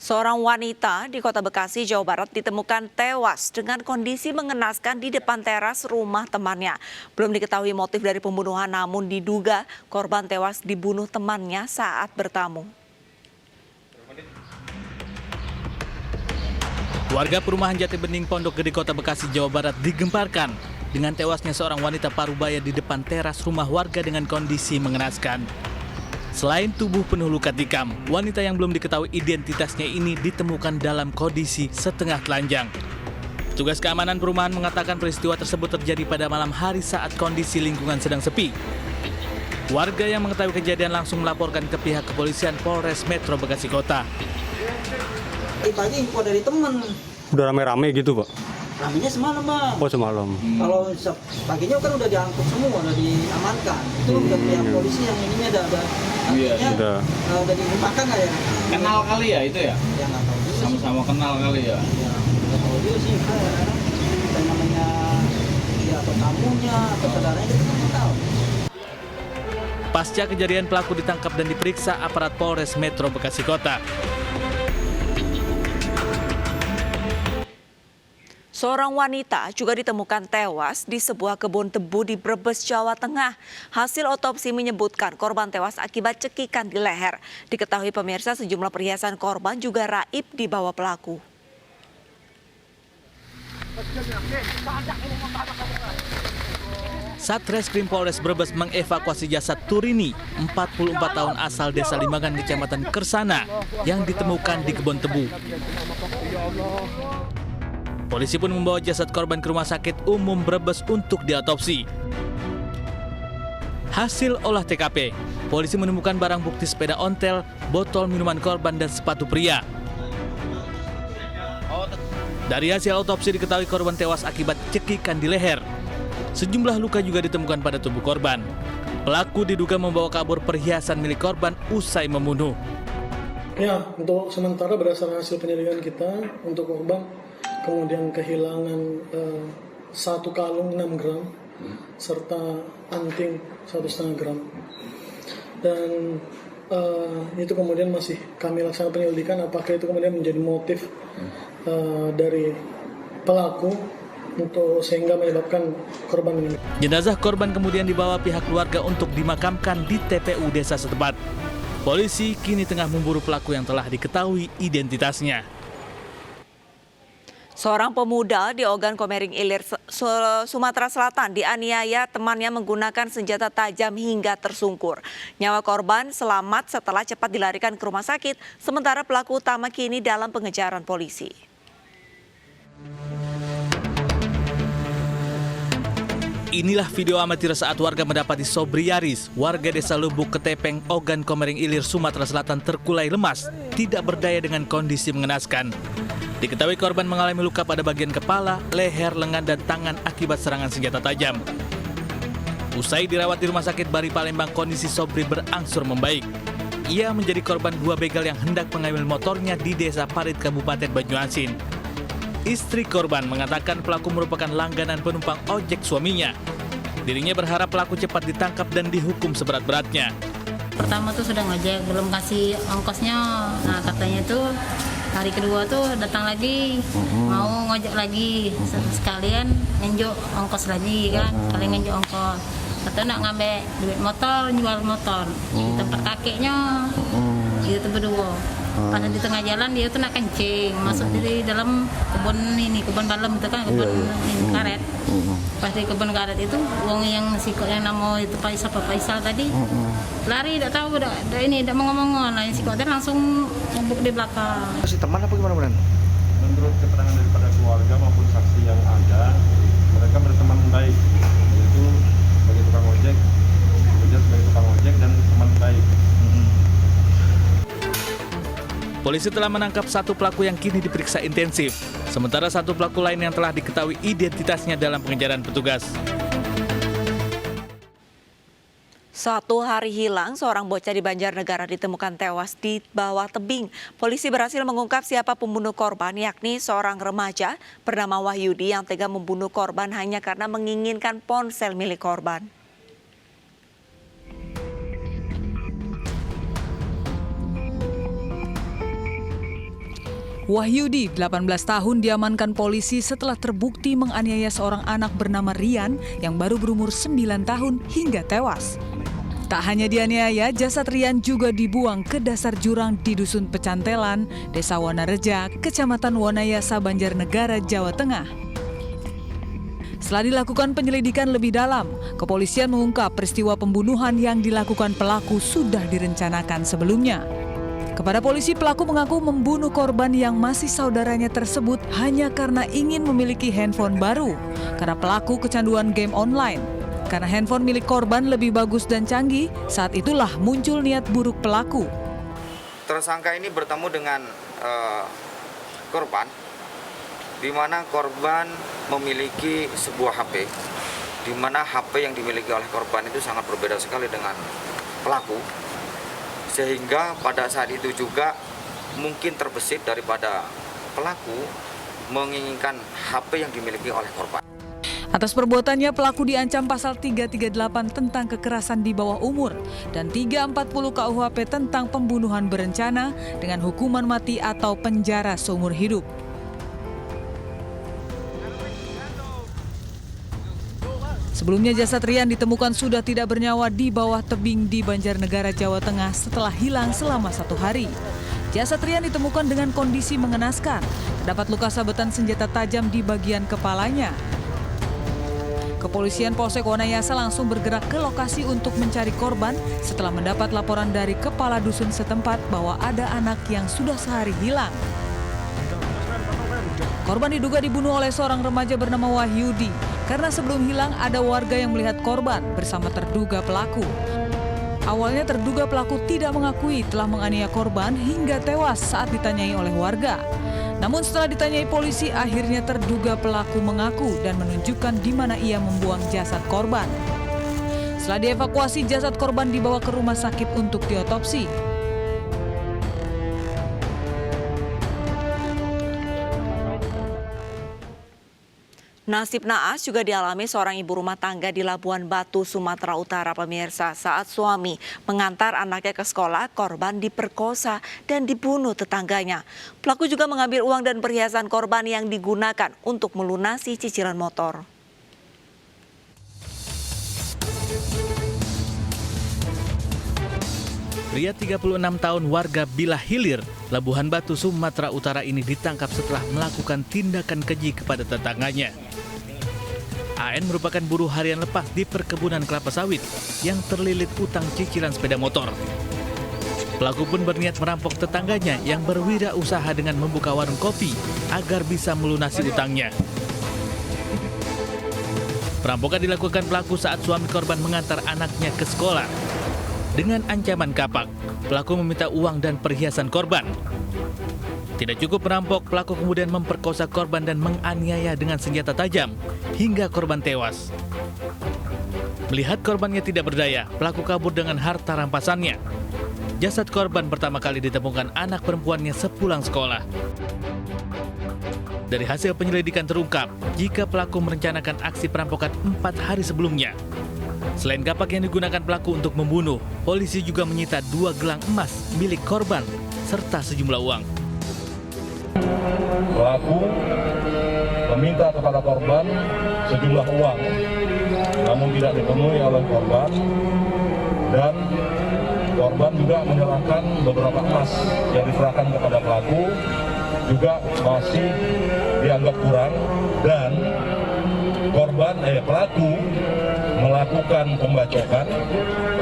Seorang wanita di Kota Bekasi, Jawa Barat ditemukan tewas dengan kondisi mengenaskan di depan teras rumah temannya. Belum diketahui motif dari pembunuhan, namun diduga korban tewas dibunuh temannya saat bertamu. Warga perumahan Jati Bening, Pondok Gede, Kota Bekasi, Jawa Barat digemparkan dengan tewasnya seorang wanita parubaya di depan teras rumah warga dengan kondisi mengenaskan. Selain tubuh penuh luka tikam, wanita yang belum diketahui identitasnya ini ditemukan dalam kondisi setengah telanjang. Petugas keamanan perumahan mengatakan peristiwa tersebut terjadi pada malam hari saat kondisi lingkungan sedang sepi. Warga yang mengetahui kejadian langsung melaporkan ke pihak kepolisian Polres Metro Bekasi Kota. Pagi info dari teman. Udah rame-rame gitu, Pak? Ramenya semalam, Bang. Oh, semalam. Kalau paginya kan udah diangkut semua, udah diamankan. Itu udah pihak polisi yang ininya Udah. udah dilimpahkan nggak ya? Kenal kali ya itu ya? Ya nggak tahu juga. Sama-sama kenal kali ya? Ya nggak tahu juga sih. Dan namanya ya atau tamunya atau saudaranya kita nggak tahu. Pasca kejadian, pelaku ditangkap dan diperiksa aparat Polres Metro Bekasi Kota. Seorang wanita juga ditemukan tewas di sebuah kebun tebu di Brebes, Jawa Tengah. Hasil otopsi menyebutkan korban tewas akibat cekikan di leher. Diketahui pemirsa, sejumlah perhiasan korban juga raib dibawa pelaku. Satreskrim Polres Brebes mengevakuasi jasad Turini, 44 tahun asal Desa Limbangan, Kecamatan Kersana, yang ditemukan di kebun tebu. Polisi pun membawa jasad korban ke Rumah Sakit Umum Brebes untuk diotopsi. Hasil olah TKP, polisi menemukan barang bukti sepeda ontel, botol minuman korban, dan sepatu pria. Dari hasil otopsi diketahui korban tewas akibat cekikan di leher. Sejumlah luka juga ditemukan pada tubuh korban. Pelaku diduga membawa kabur perhiasan milik korban usai membunuh. Ya, untuk sementara berdasarkan hasil penyelidikan kita untuk korban, kemudian kehilangan 1 kalung 6 gram serta anting 1,5 gram. Dan itu kemudian masih kami laksanakan penyelidikan apakah itu kemudian menjadi motif dari pelaku untuk sehingga menyebabkan korban ini. Jenazah korban kemudian dibawa pihak keluarga untuk dimakamkan di TPU desa setempat. Polisi kini tengah memburu pelaku yang telah diketahui identitasnya. Seorang pemuda di Ogan Komering Ilir, Sumatera Selatan dianiaya temannya menggunakan senjata tajam hingga tersungkur. Nyawa korban selamat setelah cepat dilarikan ke rumah sakit, sementara pelaku utama kini dalam pengejaran polisi. Inilah video amatir saat warga mendapati Sobriaris, warga desa Lubuk Ketepeng, Ogan Komering Ilir, Sumatera Selatan terkulai lemas, tidak berdaya dengan kondisi mengenaskan. Diketahui korban mengalami luka pada bagian kepala, leher, lengan, dan tangan akibat serangan senjata tajam. Usai dirawat di Rumah Sakit Bari Palembang, kondisi Sobri berangsur membaik. Ia menjadi korban 2 begal yang hendak mengambil motornya di Desa Parit, Kabupaten Banyuasin. Istri korban mengatakan pelaku merupakan langganan penumpang ojek suaminya. Dirinya berharap pelaku cepat ditangkap dan dihukum seberat-beratnya. Pertama tuh sudah ngojek, belum kasih ongkosnya. Nah katanya tuh hari kedua tuh datang lagi, mau ngojek lagi. Sekalian ngenjuk ongkos lagi kan, kalian ngenjuk ongkos. Katanya nak ngambil duit motor, jual motor. Di tempat kakeknya, itu berdua. Pas di tengah jalan dia tuh nak kencing, masuk di dalam kebun balem itu kan, kebun karet. Pas di kebun karet itu, uang yang nama itu Faisal tadi, lari, tidak tahu, tidak mau ngomong, lain si kotor langsung nyambuk di belakang. Si teman apa gimana, Bran? Menurut keterangan daripada keluarga maupun saksi yang ada, mereka berteman baik, yaitu sebagai tukang ojek, bekerja sebagai tukang ojek dan teman baik. Polisi telah menangkap 1 pelaku yang kini diperiksa intensif, sementara 1 pelaku lain yang telah diketahui identitasnya dalam pengejaran petugas. 1 hari hilang, seorang bocah di Banjarnegara ditemukan tewas di bawah tebing. Polisi berhasil mengungkap siapa pembunuh korban, yakni seorang remaja bernama Wahyudi yang tega membunuh korban hanya karena menginginkan ponsel milik korban. Wahyudi, 18 tahun, diamankan polisi setelah terbukti menganiaya seorang anak bernama Rian yang baru berumur 9 tahun hingga tewas. Tak hanya dianiaya, jasad Rian juga dibuang ke dasar jurang di Dusun Pecantelan, Desa Wanareja, Kecamatan Wanayasa, Banjarnegara, Jawa Tengah. Setelah dilakukan penyelidikan lebih dalam, kepolisian mengungkap peristiwa pembunuhan yang dilakukan pelaku sudah direncanakan sebelumnya. Kepada polisi, pelaku mengaku membunuh korban yang masih saudaranya tersebut hanya karena ingin memiliki handphone baru, karena pelaku kecanduan game online. Karena handphone milik korban lebih bagus dan canggih, saat itulah muncul niat buruk pelaku. Tersangka ini bertemu dengan korban, di mana korban memiliki sebuah HP, di mana HP yang dimiliki oleh korban itu sangat berbeda sekali dengan pelaku, sehingga pada saat itu juga mungkin terbesit daripada pelaku menginginkan HP yang dimiliki oleh korban. Atas perbuatannya, pelaku diancam pasal 338 tentang kekerasan di bawah umur dan 340 KUHP tentang pembunuhan berencana dengan hukuman mati atau penjara seumur hidup. Sebelumnya jasad Rian ditemukan sudah tidak bernyawa di bawah tebing di Banjarnegara, Jawa Tengah setelah hilang selama 1 hari. Jasad Rian ditemukan dengan kondisi mengenaskan. Terdapat luka sabetan senjata tajam di bagian kepalanya. Kepolisian Polsek Wanayasa langsung bergerak ke lokasi untuk mencari korban setelah mendapat laporan dari kepala dusun setempat bahwa ada anak yang sudah sehari hilang. Korban diduga dibunuh oleh seorang remaja bernama Wahyudi. Karena sebelum hilang ada warga yang melihat korban bersama terduga pelaku. Awalnya terduga pelaku tidak mengakui telah menganiaya korban hingga tewas saat ditanyai oleh warga. Namun setelah ditanyai polisi, akhirnya terduga pelaku mengaku dan menunjukkan di mana ia membuang jasad korban. Setelah dievakuasi, jasad korban dibawa ke rumah sakit untuk diotopsi. Nasib naas juga dialami seorang ibu rumah tangga di Labuan Batu, Sumatera Utara, pemirsa. Saat suami mengantar anaknya ke sekolah, korban diperkosa dan dibunuh tetangganya. Pelaku juga mengambil uang dan perhiasan korban yang digunakan untuk melunasi cicilan motor. Pria 36 tahun warga Bilah Hilir, Labuhan Batu, Sumatera Utara ini ditangkap setelah melakukan tindakan keji kepada tetangganya. AN merupakan buruh harian lepas di perkebunan kelapa sawit yang terlilit utang cicilan sepeda motor. Pelaku pun berniat merampok tetangganya yang berwirausaha dengan membuka warung kopi agar bisa melunasi utangnya. Perampokan dilakukan pelaku saat suami korban mengantar anaknya ke sekolah. Dengan ancaman kapak, pelaku meminta uang dan perhiasan korban. Tidak cukup merampok, pelaku kemudian memperkosa korban dan menganiaya dengan senjata tajam hingga korban tewas. Melihat korbannya tidak berdaya, pelaku kabur dengan harta rampasannya. Jasad korban pertama kali ditemukan anak perempuannya sepulang sekolah. Dari hasil penyelidikan terungkap, jika pelaku merencanakan aksi perampokan 4 hari sebelumnya. Selain kapak yang digunakan pelaku untuk membunuh, polisi juga menyita 2 gelang emas milik korban serta sejumlah uang. Pelaku meminta kepada korban sejumlah uang, namun tidak dipenuhi oleh korban, dan korban juga menyerahkan beberapa emas yang diserahkan kepada pelaku juga masih dianggap kurang, dan pelaku melakukan pembacokan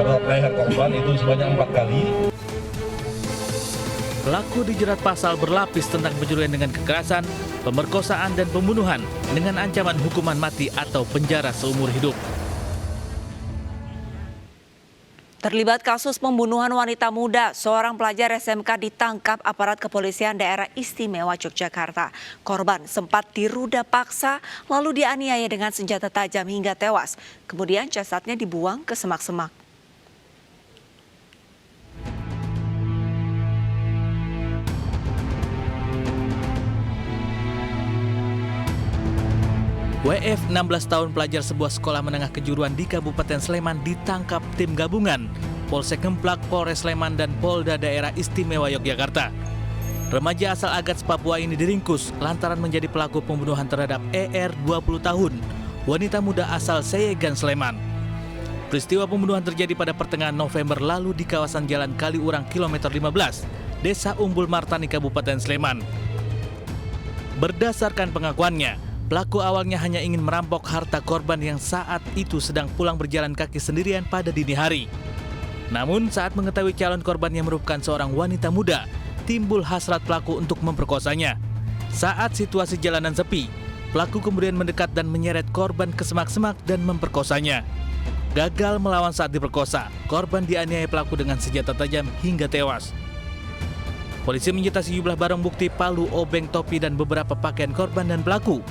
terhadap leher korban itu sebanyak 4 kali. Pelaku dijerat pasal berlapis tentang pencurian dengan kekerasan, pemerkosaan, dan pembunuhan dengan ancaman hukuman mati atau penjara seumur hidup. Terlibat kasus pembunuhan wanita muda, seorang pelajar SMK ditangkap aparat kepolisian daerah istimewa Yogyakarta. Korban sempat diruda paksa lalu dianiaya dengan senjata tajam hingga tewas. Kemudian jasadnya dibuang ke semak-semak. WF 16 tahun pelajar sebuah sekolah menengah kejuruan di Kabupaten Sleman ditangkap tim gabungan Polsek Ngemplak, Polres Sleman, dan Polda Daerah Istimewa Yogyakarta. Remaja asal Agats, Papua ini diringkus lantaran menjadi pelaku pembunuhan terhadap ER 20 tahun, wanita muda asal Seyegan, Sleman. Peristiwa pembunuhan terjadi pada pertengahan November lalu di kawasan Jalan Kaliurang kilometer 15, Desa Umbul Martani, Kabupaten Sleman. Berdasarkan pengakuannya, pelaku awalnya hanya ingin merampok harta korban yang saat itu sedang pulang berjalan kaki sendirian pada dini hari. Namun saat mengetahui calon korban yang merupakan seorang wanita muda, timbul hasrat pelaku untuk memperkosanya. Saat situasi jalanan sepi, pelaku kemudian mendekat dan menyeret korban ke semak-semak dan memperkosanya. Gagal melawan saat diperkosa, korban dianiaya pelaku dengan senjata tajam hingga tewas. Polisi menyita sejumlah barang bukti palu, obeng, topi, dan beberapa pakaian korban dan pelaku.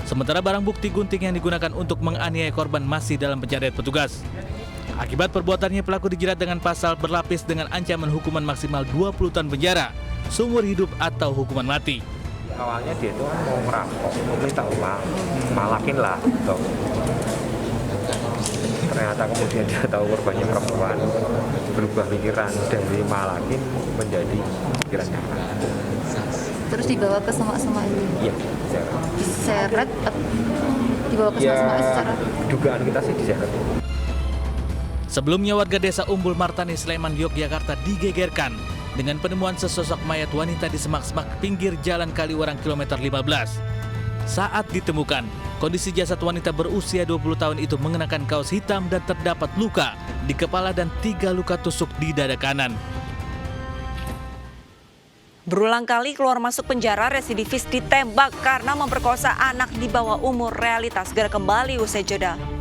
Sementara barang bukti gunting yang digunakan untuk menganiaya korban masih dalam pencarian petugas. Akibat perbuatannya, pelaku dijerat dengan pasal berlapis dengan ancaman hukuman maksimal 20 tahun penjara, seumur hidup atau hukuman mati. Awalnya dia itu kan mau ngerampok, mau minta uang, malakin lah. Gitu. Ternyata kemudian dia tahu korbannya perempuan, berubah pikiran dari malakin menjadi pikirannya. Terus dibawa ke semak-semak ini? Iya, Diseret, dibawa ke semak-semak secara? Dugaan kita sih diseret. Sebelumnya warga Desa Umbul Martani, Sleman, Yogyakarta digegerkan dengan penemuan sesosok mayat wanita di semak-semak pinggir Jalan Kaliurang kilometer 15. Saat ditemukan, kondisi jasad wanita berusia 20 tahun itu mengenakan kaos hitam dan terdapat luka di kepala dan 3 luka tusuk di dada kanan. Berulang kali keluar masuk penjara, residivis ditembak karena memperkosa anak di bawah umur. Realitas segera kembali usai jeda.